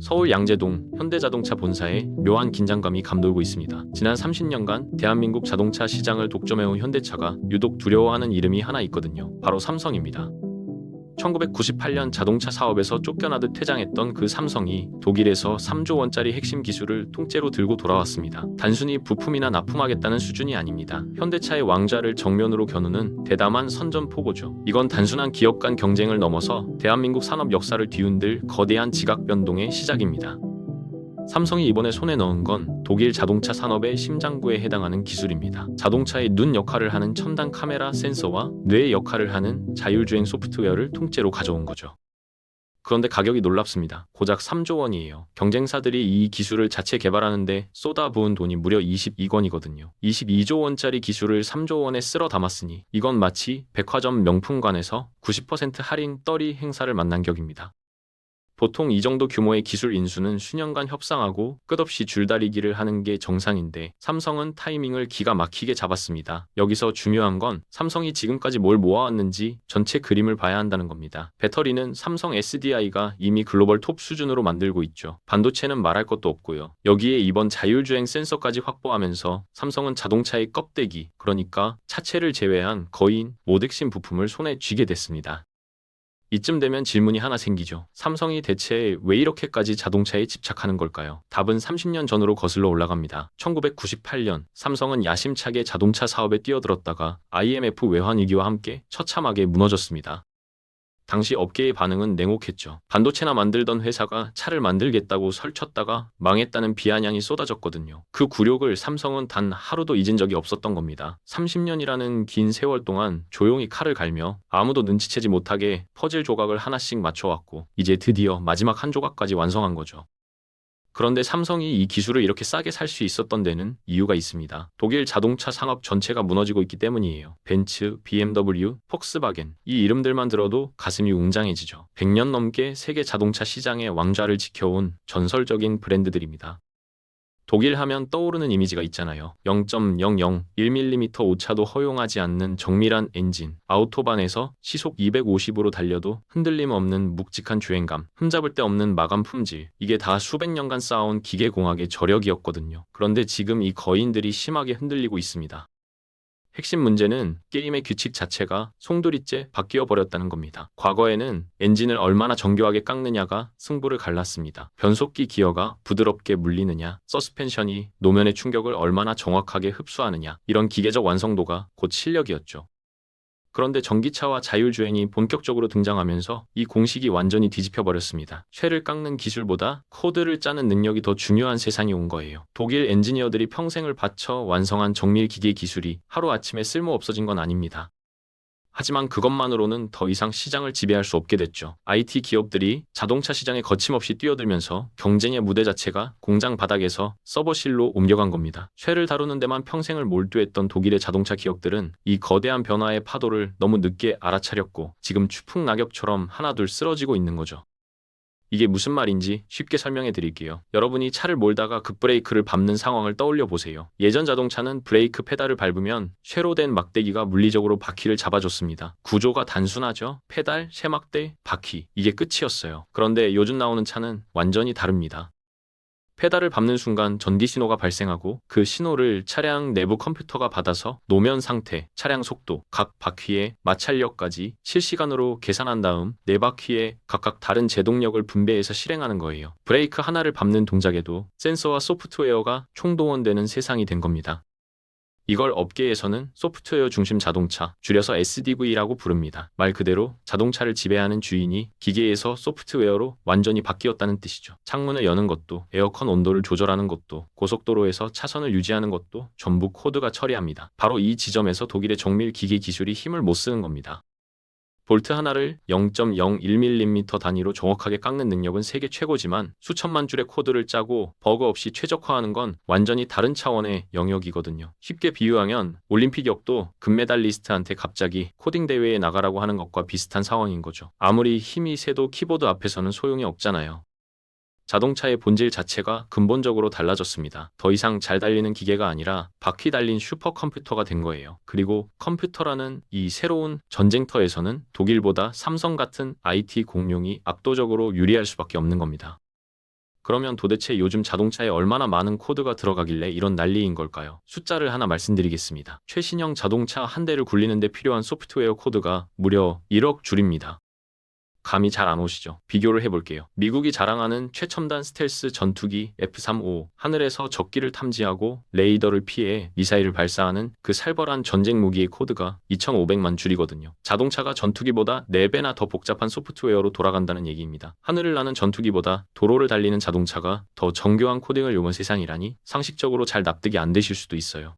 서울 양재동 현대자동차 본사에 묘한 긴장감이 감돌고 있습니다. 지난 30년간 대한민국 자동차 시장을 독점해온 현대차가 유독 두려워하는 이름이 하나 있거든요. 바로 삼성입니다. 1998년 자동차 사업에서 쫓겨나듯 퇴장했던 그 삼성이 독일에서 3조 원짜리 핵심 기술을 통째로 들고 돌아왔습니다. 단순히 부품이나 납품하겠다는 수준이 아닙니다. 현대차의 왕좌를 정면으로 겨누는 대담한 선전포고죠. 이건 단순한 기업 간 경쟁을 넘어서 대한민국 산업 역사를 뒤흔들 거대한 지각 변동의 시작입니다. 삼성이 이번에 손에 넣은 건 독일 자동차 산업의 심장부에 해당하는 기술입니다. 자동차의 눈 역할을 하는 첨단 카메라 센서와 뇌의 역할을 하는 자율주행 소프트웨어를 통째로 가져온 거죠. 그런데 가격이 놀랍습니다. 고작 3조 원이에요. 경쟁사들이 이 기술을 자체 개발하는데 쏟아부은 돈이 무려 22권이거든요. 22조 원짜리 기술을 3조 원에 쓸어 담았으니 이건 마치 백화점 명품관에서 90% 할인 떨이 행사를 만난 격입니다. 보통 이 정도 규모의 기술 인수는 수년간 협상하고 끝없이 줄다리기를 하는 게 정상인데 삼성은 타이밍을 기가 막히게 잡았습니다. 여기서 중요한 건 삼성이 지금까지 뭘 모아왔는지 전체 그림을 봐야 한다는 겁니다. 배터리는 삼성 SDI가 이미 글로벌 톱 수준으로 만들고 있죠. 반도체는 말할 것도 없고요. 여기에 이번 자율주행 센서까지 확보하면서 삼성은 자동차의 껍데기, 그러니까 차체를 제외한 거의 모든 핵심 부품을 손에 쥐게 됐습니다. 이쯤 되면 질문이 하나 생기죠. 삼성이 대체 왜 이렇게까지 자동차에 집착하는 걸까요? 답은 30년 전으로 거슬러 올라갑니다. 1998년 삼성은 야심차게 자동차 사업에 뛰어들었다가 IMF 외환 위기와 함께 처참하게 무너졌습니다. 당시 업계의 반응은 냉혹했죠. 반도체나 만들던 회사가 차를 만들겠다고 설쳤다가 망했다는 비아냥이 쏟아졌거든요. 그 굴욕을 삼성은 단 하루도 잊은 적이 없었던 겁니다. 30년이라는 긴 세월 동안 조용히 칼을 갈며 아무도 눈치채지 못하게 퍼즐 조각을 하나씩 맞춰왔고 이제 드디어 마지막 한 조각까지 완성한 거죠. 그런데 삼성이 이 기술을 이렇게 싸게 살 수 있었던 데는 이유가 있습니다. 독일 자동차 산업 전체가 무너지고 있기 때문이에요. 벤츠, BMW, 폭스바겐 이 이름들만 들어도 가슴이 웅장해지죠. 100년 넘게 세계 자동차 시장의 왕좌를 지켜온 전설적인 브랜드들입니다. 독일 하면 떠오르는 이미지가 있잖아요. 0.001mm 오차도 허용하지 않는 정밀한 엔진, 아우토반에서 시속 250으로 달려도 흔들림 없는 묵직한 주행감, 흠잡을 데 없는 마감 품질, 이게 다 수백 년간 쌓아온 기계공학의 저력이었거든요. 그런데 지금 이 거인들이 심하게 흔들리고 있습니다. 핵심 문제는 게임의 규칙 자체가 송두리째 바뀌어 버렸다는 겁니다. 과거에는 엔진을 얼마나 정교하게 깎느냐가 승부를 갈랐습니다. 변속기 기어가 부드럽게 물리느냐, 서스펜션이 노면의 충격을 얼마나 정확하게 흡수하느냐, 이런 기계적 완성도가 곧 실력이었죠. 그런데 전기차와 자율주행이 본격적으로 등장하면서 이 공식이 완전히 뒤집혀 버렸습니다. 쇠를 깎는 기술보다 코드를 짜는 능력이 더 중요한 세상이 온 거예요. 독일 엔지니어들이 평생을 바쳐 완성한 정밀 기계 기술이 하루아침에 쓸모 없어진 건 아닙니다. 하지만 그것만으로는 더 이상 시장을 지배할 수 없게 됐죠. IT 기업들이 자동차 시장에 거침없이 뛰어들면서 경쟁의 무대 자체가 공장 바닥에서 서버실로 옮겨간 겁니다. 쇠를 다루는 데만 평생을 몰두했던 독일의 자동차 기업들은 이 거대한 변화의 파도를 너무 늦게 알아차렸고 지금 추풍낙엽처럼 하나둘 쓰러지고 있는 거죠. 이게 무슨 말인지 쉽게 설명해 드릴게요. 여러분이 차를 몰다가 급브레이크를 밟는 상황을 떠올려 보세요. 예전 자동차는 브레이크 페달을 밟으면 쇠로 된 막대기가 물리적으로 바퀴를 잡아줬습니다. 구조가 단순하죠. 페달, 쇠막대, 바퀴. 이게 끝이었어요. 그런데 요즘 나오는 차는 완전히 다릅니다. 페달을 밟는 순간 전기 신호가 발생하고 그 신호를 차량 내부 컴퓨터가 받아서 노면 상태, 차량 속도, 각 바퀴의 마찰력까지 실시간으로 계산한 다음 네 바퀴에 각각 다른 제동력을 분배해서 실행하는 거예요. 브레이크 하나를 밟는 동작에도 센서와 소프트웨어가 총동원되는 세상이 된 겁니다. 이걸 업계에서는 소프트웨어 중심 자동차, 줄여서 SDV라고 부릅니다. 말 그대로 자동차를 지배하는 주인이 기계에서 소프트웨어로 완전히 바뀌었다는 뜻이죠. 창문을 여는 것도, 에어컨 온도를 조절하는 것도, 고속도로에서 차선을 유지하는 것도 전부 코드가 처리합니다. 바로 이 지점에서 독일의 정밀 기계 기술이 힘을 못 쓰는 겁니다. 볼트 하나를 0.01mm 단위로 정확하게 깎는 능력은 세계 최고지만 수천만 줄의 코드를 짜고 버그 없이 최적화하는 건 완전히 다른 차원의 영역이거든요. 쉽게 비유하면 올림픽 역도 금메달리스트한테 갑자기 코딩 대회에 나가라고 하는 것과 비슷한 상황인 거죠. 아무리 힘이 세도 키보드 앞에서는 소용이 없잖아요. 자동차의 본질 자체가 근본적으로 달라졌습니다. 더 이상 잘 달리는 기계가 아니라 바퀴 달린 슈퍼컴퓨터가 된 거예요. 그리고 컴퓨터라는 이 새로운 전쟁터에서는 독일보다 삼성 같은 IT 공룡이 압도적으로 유리할 수밖에 없는 겁니다. 그러면 도대체 요즘 자동차에 얼마나 많은 코드가 들어가길래 이런 난리인 걸까요? 숫자를 하나 말씀드리겠습니다. 최신형 자동차 한 대를 굴리는데 필요한 소프트웨어 코드가 무려 1억 줄입니다. 감이 잘 안 오시죠? 비교를 해볼게요. 미국이 자랑하는 최첨단 스텔스 전투기 F-35, 하늘에서 적기를 탐지하고 레이더를 피해 미사일을 발사하는 그 살벌한 전쟁 무기의 코드가 2,500만 줄이거든요. 자동차가 전투기보다 4배나 더 복잡한 소프트웨어로 돌아간다는 얘기입니다. 하늘을 나는 전투기보다 도로를 달리는 자동차가 더 정교한 코딩을 요구한 세상이라니 상식적으로 잘 납득이 안 되실 수도 있어요.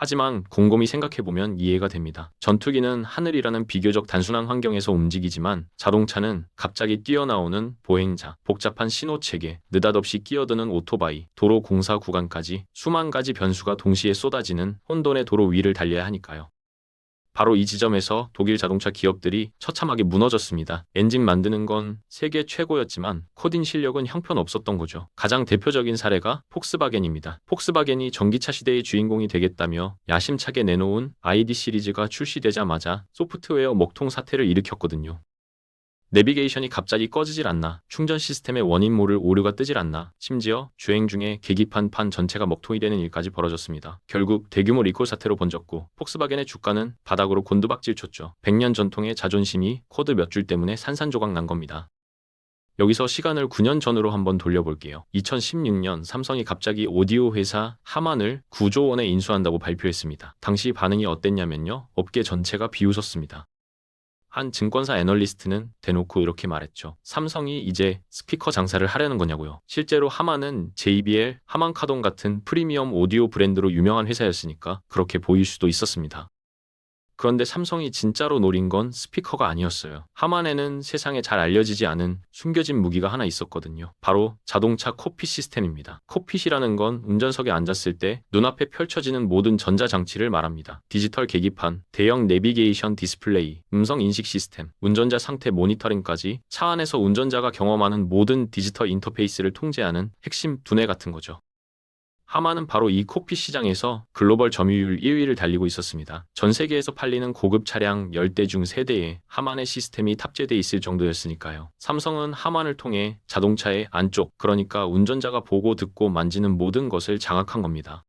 하지만 곰곰이 생각해보면 이해가 됩니다. 전투기는 하늘이라는 비교적 단순한 환경에서 움직이지만 자동차는 갑자기 뛰어나오는 보행자, 복잡한 신호체계, 느닷없이 끼어드는 오토바이, 도로 공사 구간까지 수만 가지 변수가 동시에 쏟아지는 혼돈의 도로 위를 달려야 하니까요. 바로 이 지점에서 독일 자동차 기업들이 처참하게 무너졌습니다. 엔진 만드는 건 세계 최고였지만 코딩 실력은 형편없었던 거죠. 가장 대표적인 사례가 폭스바겐입니다. 폭스바겐이 전기차 시대의 주인공이 되겠다며 야심차게 내놓은 ID 시리즈가 출시되자마자 소프트웨어 먹통 사태를 일으켰거든요. 내비게이션이 갑자기 꺼지질 않나, 충전 시스템의 원인 모를 오류가 뜨질 않나, 심지어 주행 중에 계기판 판 전체가 먹통이 되는 일까지 벌어졌습니다. 결국 대규모 리콜 사태로 번졌고 폭스바겐의 주가는 바닥으로 곤두박질 쳤죠. 100년 전통의 자존심이 코드 몇 줄 때문에 산산조각 난 겁니다. 여기서 시간을 9년 전으로 한번 돌려볼게요. 2016년 삼성이 갑자기 오디오 회사 하만을 9조 원에 인수한다고 발표했습니다. 당시 반응이 어땠냐면요. 업계 전체가 비웃었습니다. 한 증권사 애널리스트는 대놓고 이렇게 말했죠. 삼성이 이제 스피커 장사를 하려는 거냐고요. 실제로 하만은 JBL, 하만카동 같은 프리미엄 오디오 브랜드로 유명한 회사였으니까 그렇게 보일 수도 있었습니다. 그런데 삼성이 진짜로 노린 건 스피커가 아니었어요. 하만에는 세상에 잘 알려지지 않은 숨겨진 무기가 하나 있었거든요. 바로 자동차 콕핏 시스템입니다. 콕핏이라는 건 운전석에 앉았을 때 눈앞에 펼쳐지는 모든 전자장치를 말합니다. 디지털 계기판, 대형 내비게이션 디스플레이, 음성 인식 시스템, 운전자 상태 모니터링까지 차 안에서 운전자가 경험하는 모든 디지털 인터페이스를 통제하는 핵심 두뇌 같은 거죠. 하만은 바로 이 콕핏 시장에서 글로벌 점유율 1위를 달리고 있었습니다. 전 세계에서 팔리는 고급 차량 10대 중 3대에 하만의 시스템이 탑재돼 있을 정도였으니까요. 삼성은 하만을 통해 자동차의 안쪽, 그러니까 운전자가 보고 듣고 만지는 모든 것을 장악한 겁니다.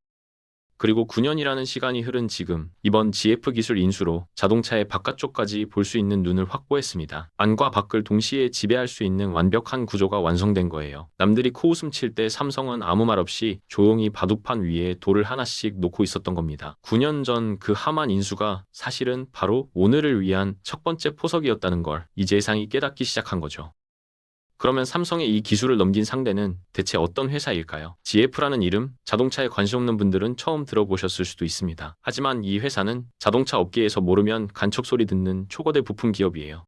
그리고 9년이라는 시간이 흐른 지금 이번 GF 기술 인수로 자동차의 바깥쪽까지 볼 수 있는 눈을 확보했습니다. 안과 밖을 동시에 지배할 수 있는 완벽한 구조가 완성된 거예요. 남들이 코웃음 칠 때 삼성은 아무 말 없이 조용히 바둑판 위에 돌을 하나씩 놓고 있었던 겁니다. 9년 전 그 하만 인수가 사실은 바로 오늘을 위한 첫 번째 포석이었다는 걸 이제 세상이 깨닫기 시작한 거죠. 그러면 삼성의 이 기술을 넘긴 상대는 대체 어떤 회사일까요? GF라는 이름, 자동차에 관심 없는 분들은 처음 들어보셨을 수도 있습니다. 하지만 이 회사는 자동차 업계에서 모르면 간척 소리 듣는 초거대 부품 기업이에요.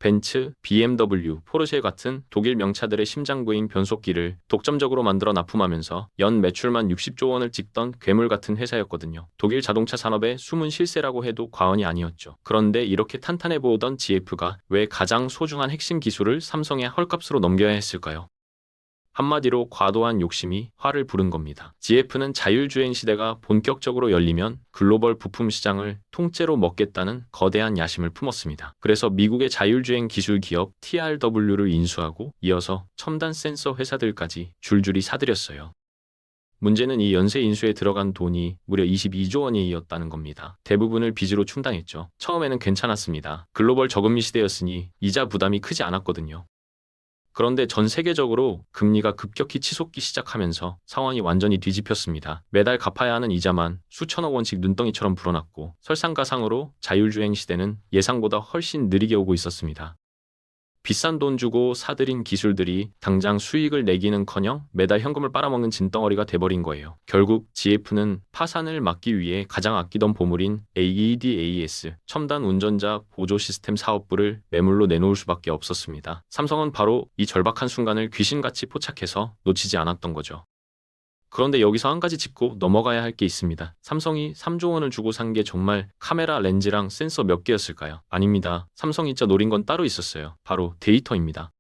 벤츠, BMW, 포르쉐 같은 독일 명차들의 심장부인 변속기를 독점적으로 만들어 납품하면서 연 매출만 60조 원을 찍던 괴물 같은 회사였거든요. 독일 자동차 산업의 숨은 실세라고 해도 과언이 아니었죠. 그런데 이렇게 탄탄해 보이던 GF가 왜 가장 소중한 핵심 기술을 삼성에 헐값으로 넘겨야 했을까요? 한마디로 과도한 욕심이 화를 부른 겁니다. GF는 자율주행 시대가 본격적으로 열리면 글로벌 부품 시장을 통째로 먹겠다는 거대한 야심을 품었습니다. 그래서 미국의 자율주행 기술 기업 TRW를 인수하고 이어서 첨단 센서 회사들까지 줄줄이 사들였어요. 문제는 이 연쇄 인수에 들어간 돈이 무려 22조 원이었다는 겁니다. 대부분을 빚으로 충당했죠. 처음에는 괜찮았습니다. 글로벌 저금리 시대였으니 이자 부담이 크지 않았거든요. 그런데 전 세계적으로 금리가 급격히 치솟기 시작하면서 상황이 완전히 뒤집혔습니다. 매달 갚아야 하는 이자만 수천억 원씩 눈덩이처럼 불어났고 설상가상으로 자율주행 시대는 예상보다 훨씬 느리게 오고 있었습니다. 비싼 돈 주고 사들인 기술들이 당장 수익을 내기는커녕 매달 현금을 빨아먹는 진덩어리가 돼버린 거예요. 결국 GF는 파산을 막기 위해 가장 아끼던 보물인 AEDAS, 첨단 운전자 보조 시스템 사업부를 매물로 내놓을 수밖에 없었습니다. 삼성은 바로 이 절박한 순간을 귀신같이 포착해서 놓치지 않았던 거죠. 그런데 여기서 한 가지 짚고 넘어가야 할 게 있습니다. 삼성이 3조 원을 주고 산 게 정말 카메라 렌즈랑 센서 몇 개였을까요? 아닙니다. 삼성이 진짜 노린 건 따로 있었어요. 바로 데이터입니다.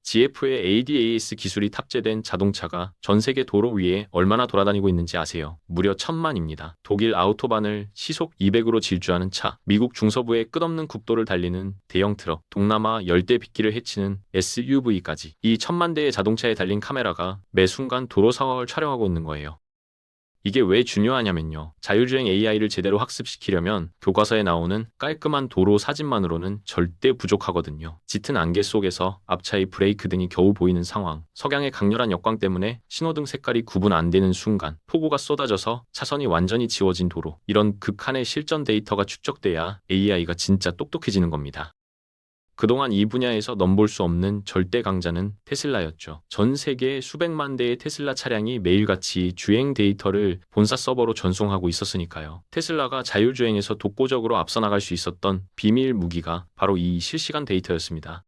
GF의 ADAS 기술이 탑재된 자동차가 전 세계 도로 위에 얼마나 돌아다니고 있는지 아세요? 무려 1000만입니다. 독일 아우토반을 시속 200으로 질주하는 차, 미국 중서부의 끝없는 국도를 달리는 대형 트럭, 동남아 열대 빗길을 헤치는 SUV까지 이 1000만 대의 자동차에 달린 카메라가 매 순간 도로 상황을 촬영하고 있는 거예요. 이게 왜 중요하냐면요. 자율주행 AI를 제대로 학습시키려면 교과서에 나오는 깔끔한 도로 사진만으로는 절대 부족하거든요. 짙은 안개 속에서 앞차의 브레이크 등이 겨우 보이는 상황, 석양의 강렬한 역광 때문에 신호등 색깔이 구분 안 되는 순간, 폭우가 쏟아져서 차선이 완전히 지워진 도로, 이런 극한의 실전 데이터가 축적돼야 AI가 진짜 똑똑해지는 겁니다. 그동안 이 분야에서 넘볼 수 없는 절대 강자는 테슬라였죠. 전 세계 수백만 대의 테슬라 차량이 매일같이 주행 데이터를 본사 서버로 전송하고 있었으니까요. 테슬라가 자율주행에서 독보적으로 앞서 나갈 수 있었던 비밀 무기가 바로 이 실시간 데이터였습니다.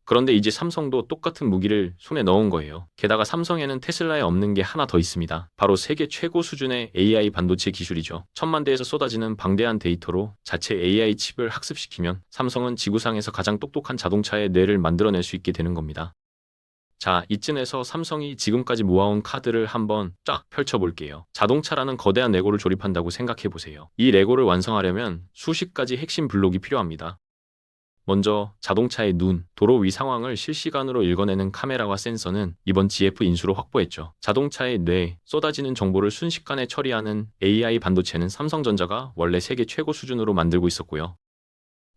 그런데 이제 삼성도 똑같은 무기를 손에 넣은 거예요. 게다가 삼성에는 테슬라에 없는 게 하나 더 있습니다. 바로 세계 최고 수준의 AI 반도체 기술이죠. 1000만 대에서 쏟아지는 방대한 데이터로 자체 AI 칩을 학습시키면 삼성은 지구상에서 가장 똑똑한 자동차의 뇌를 만들어낼 수 있게 되는 겁니다. 자, 이쯤에서 삼성이 지금까지 모아온 카드를 한번 쫙 펼쳐볼게요. 자동차라는 거대한 레고를 조립한다고 생각해보세요. 이 레고를 완성하려면 수십 가지 핵심 블록이 필요합니다. 먼저 자동차의 눈, 도로 위 상황을 실시간으로 읽어내는 카메라와 센서는 이번 GF 인수로 확보했죠. 자동차의 뇌, 쏟아지는 정보를 순식간에 처리하는 AI 반도체는 삼성전자가 원래 세계 최고 수준으로 만들고 있었고요.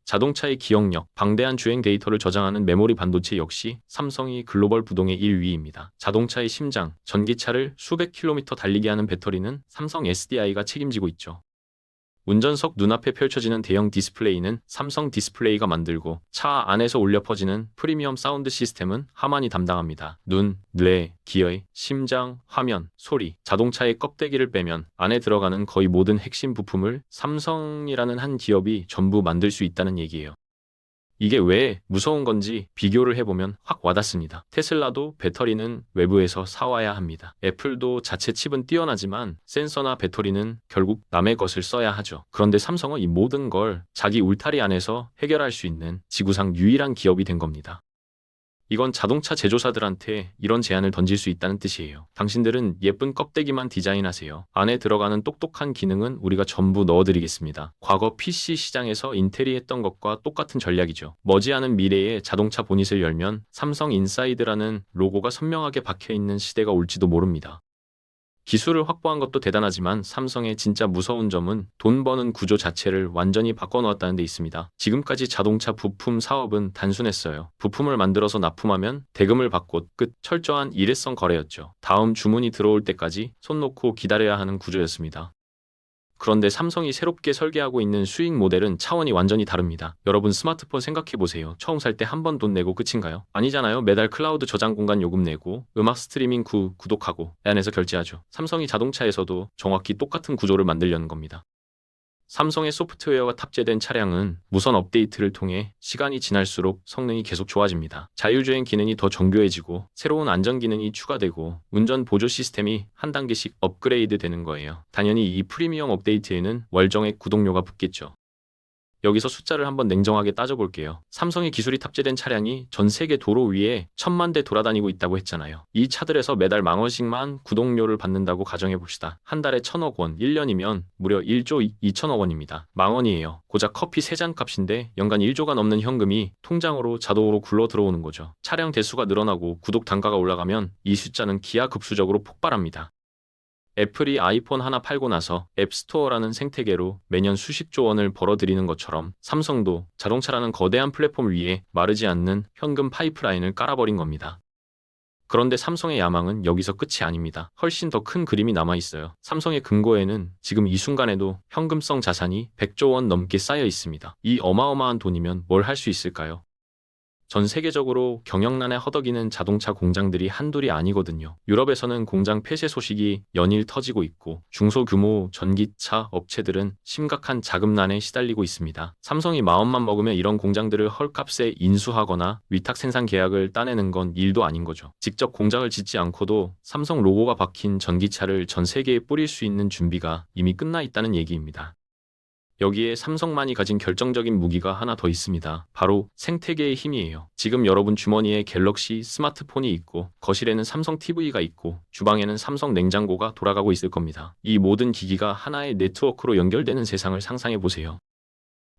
자동차의 기억력, 방대한 주행 데이터를 저장하는 메모리 반도체 역시 삼성이 글로벌 부동의 1위입니다. 자동차의 심장, 전기차를 수백 킬로미터 달리게 하는 배터리는 삼성 SDI가 책임지고 있죠. 운전석 눈앞에 펼쳐지는 대형 디스플레이는 삼성 디스플레이가 만들고 차 안에서 울려 퍼지는 프리미엄 사운드 시스템은 하만이 담당합니다. 눈, 뇌, 기어, 심장, 화면, 소리, 자동차의 껍데기를 빼면 안에 들어가는 거의 모든 핵심 부품을 삼성이라는 한 기업이 전부 만들 수 있다는 얘기예요. 이게 왜 무서운 건지 비교를 해보면 확 와닿습니다. 테슬라도 배터리는 외부에서 사와야 합니다. 애플도 자체 칩은 뛰어나지만 센서나 배터리는 결국 남의 것을 써야 하죠. 그런데 삼성은 이 모든 걸 자기 울타리 안에서 해결할 수 있는 지구상 유일한 기업이 된 겁니다. 이건 자동차 제조사들한테 이런 제안을 던질 수 있다는 뜻이에요. 당신들은 예쁜 껍데기만 디자인하세요. 안에 들어가는 똑똑한 기능은 우리가 전부 넣어드리겠습니다. 과거 PC 시장에서 인텔이 했던 것과 똑같은 전략이죠. 머지않은 미래에 자동차 보닛을 열면 삼성 인사이드라는 로고가 선명하게 박혀있는 시대가 올지도 모릅니다. 기술을 확보한 것도 대단하지만 삼성의 진짜 무서운 점은 돈 버는 구조 자체를 완전히 바꿔놓았다는 데 있습니다. 지금까지 자동차 부품 사업은 단순했어요. 부품을 만들어서 납품하면 대금을 받고 끝, 철저한 일회성 거래였죠. 다음 주문이 들어올 때까지 손 놓고 기다려야 하는 구조였습니다. 그런데 삼성이 새롭게 설계하고 있는 수익 모델은 차원이 완전히 다릅니다. 여러분 스마트폰 생각해보세요. 처음 살 때 한 번 돈 내고 끝인가요? 아니잖아요. 매달 클라우드 저장 공간 요금 내고 음악 스트리밍 구독하고 애 안에서 결제하죠. 삼성이 자동차에서도 정확히 똑같은 구조를 만들려는 겁니다. 삼성의 소프트웨어가 탑재된 차량은 무선 업데이트를 통해 시간이 지날수록 성능이 계속 좋아집니다. 자율주행 기능이 더 정교해지고 새로운 안전 기능이 추가되고 운전 보조 시스템이 한 단계씩 업그레이드 되는 거예요. 당연히 이 프리미엄 업데이트에는 월정액 구독료가 붙겠죠. 여기서 숫자를 한번 냉정하게 따져볼게요. 삼성의 기술이 탑재된 차량이 전 세계 도로 위에 1000만 대 돌아다니고 있다고 했잖아요. 이 차들에서 매달 10,000원씩만 구독료를 받는다고 가정해봅시다. 한 달에 1000억 원, 1년이면 무려 1조 2천억 원입니다. 10,000원이에요. 고작 커피 3잔 값인데 연간 1조가 넘는 현금이 통장으로 자동으로 굴러 들어오는 거죠. 차량 대수가 늘어나고 구독 단가가 올라가면 이 숫자는 기하급수적으로 폭발합니다. 애플이 아이폰 하나 팔고 나서 앱스토어라는 생태계로 매년 수십조 원을 벌어들이는 것처럼 삼성도 자동차라는 거대한 플랫폼 위에 마르지 않는 현금 파이프라인을 깔아버린 겁니다. 그런데 삼성의 야망은 여기서 끝이 아닙니다. 훨씬 더 큰 그림이 남아있어요. 삼성의 금고에는 지금 이 순간에도 현금성 자산이 100조 원 넘게 쌓여 있습니다. 이 어마어마한 돈이면 뭘 할 수 있을까요? 전 세계적으로 경영난에 허덕이는 자동차 공장들이 한둘이 아니거든요. 유럽에서는 공장 폐쇄 소식이 연일 터지고 있고 중소규모 전기차 업체들은 심각한 자금난에 시달리고 있습니다. 삼성이 마음만 먹으면 이런 공장들을 헐값에 인수하거나 위탁 생산 계약을 따내는 건 일도 아닌 거죠. 직접 공장을 짓지 않고도 삼성 로고가 박힌 전기차를 전 세계에 뿌릴 수 있는 준비가 이미 끝나 있다는 얘기입니다. 여기에 삼성만이 가진 결정적인 무기가 하나 더 있습니다. 바로 생태계의 힘이에요. 지금 여러분 주머니에 갤럭시 스마트폰이 있고 거실에는 삼성 TV가 있고 주방에는 삼성 냉장고가 돌아가고 있을 겁니다. 이 모든 기기가 하나의 네트워크로 연결되는 세상을 상상해 보세요.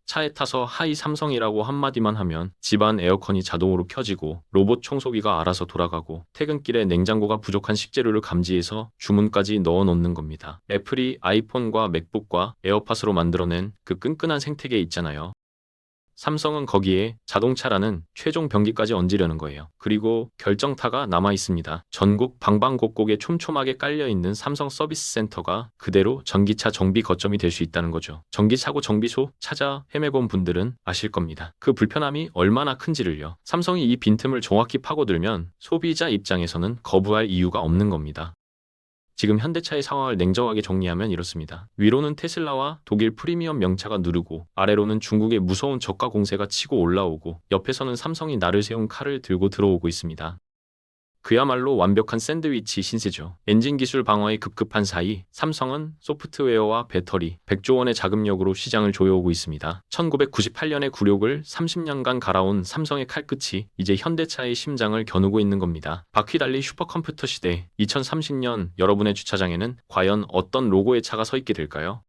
차에 타서 하이 삼성이라고 한마디만 하면 집안 에어컨이 자동으로 켜지고 로봇 청소기가 알아서 돌아가고 퇴근길에 냉장고가 부족한 식재료를 감지해서 주문까지 넣어 놓는 겁니다. 애플이 아이폰과 맥북과 에어팟으로 만들어낸 그 끈끈한 생태계 있잖아요. 삼성은 거기에 자동차라는 최종 병기까지 얹으려는 거예요. 그리고 결정타가 남아 있습니다. 전국 방방곡곡에 촘촘하게 깔려있는 삼성 서비스 센터가 그대로 전기차 정비 거점이 될 수 있다는 거죠. 전기차고 정비소 찾아 헤매본 분들은 아실 겁니다. 그 불편함이 얼마나 큰지를요. 삼성이 이 빈틈을 정확히 파고들면 소비자 입장에서는 거부할 이유가 없는 겁니다. 지금 현대차의 상황을 냉정하게 정리하면 이렇습니다. 위로는 테슬라와 독일 프리미엄 명차가 누르고 아래로는 중국의 무서운 저가 공세가 치고 올라오고 옆에서는 삼성이 날을 세운 칼을 들고 들어오고 있습니다. 그야말로 완벽한 샌드위치 신세죠. 엔진 기술 방어에 급급한 사이 삼성은 소프트웨어와 배터리 100조 원의 자금력으로 시장을 조여오고 있습니다. 1998년의 굴욕을 30년간 갈아온 삼성의 칼끝이 이제 현대차의 심장을 겨누고 있는 겁니다. 바퀴 달리 슈퍼컴퓨터 시대 2030년 여러분의 주차장에는 과연 어떤 로고의 차가 서 있게 될까요?